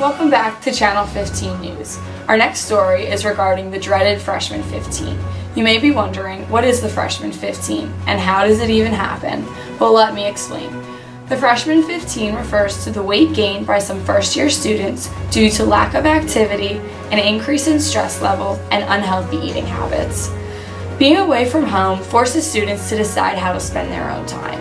Welcome back to Channel 15 News. Our next story is regarding the dreaded Freshman 15. You may be wondering, what is the Freshman 15 and how does it even happen? Well, let me explain. The Freshman 15 refers to the weight gained by some first-year students due to lack of activity, an increase in stress levels, and unhealthy eating habits. Being away from home forces students to decide how to spend their own time.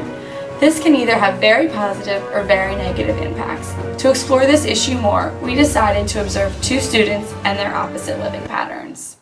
This can either have very positive or very negative impacts. To explore this issue more, we decided to observe two students and their opposite living patterns.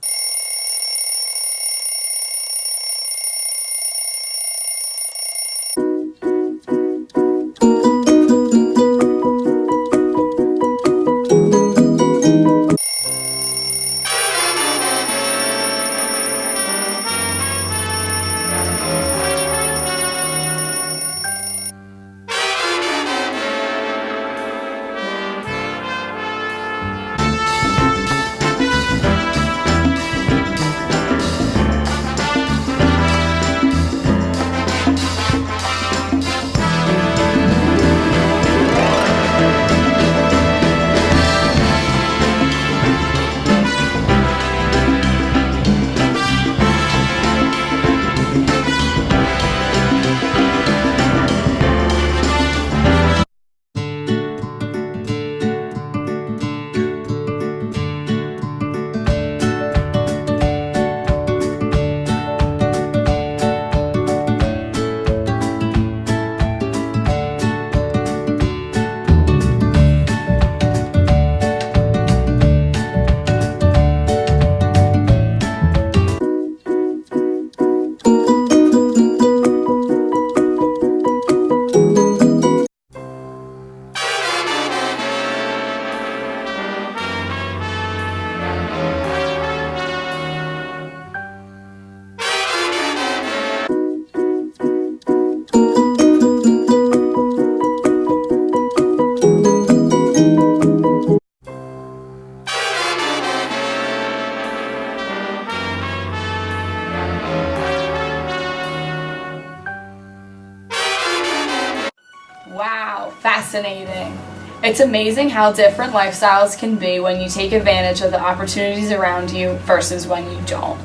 Wow, fascinating. It's amazing how different lifestyles can be when you take advantage of the opportunities around you versus when you don't.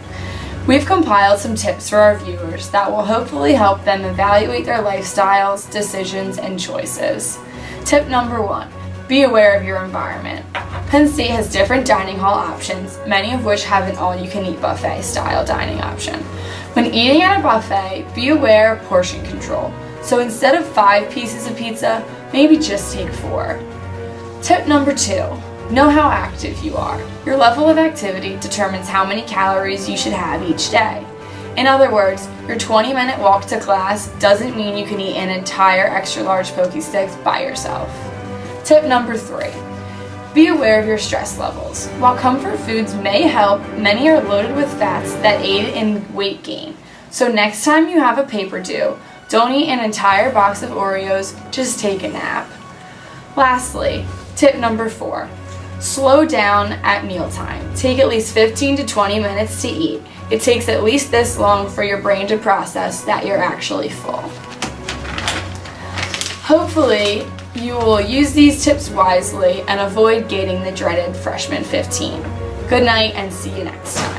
We've compiled some tips for our viewers that will hopefully help them evaluate their lifestyles, decisions, and choices. Tip number 1, be aware of your environment. Penn State has different dining hall options, many of which have an all-you-can-eat buffet style dining option. When eating at a buffet, be aware of portion control. So instead of 5 pieces of pizza, maybe just take 4. Tip number 2, know how active you are. Your level of activity determines how many calories you should have each day. In other words, your 20-minute walk to class doesn't mean you can eat an entire extra large Poke Sticks by yourself. Tip number 3, be aware of your stress levels. While comfort foods may help, many are loaded with fats that aid in weight gain. So next time you have a paper due, don't eat an entire box of Oreos, just take a nap. Lastly, tip number 4, slow down at mealtime. Take at least 15 to 20 minutes to eat. It takes at least this long for your brain to process that you're actually full. Hopefully, you will use these tips wisely and avoid gaining the dreaded Freshman 15. Good night and see you next time.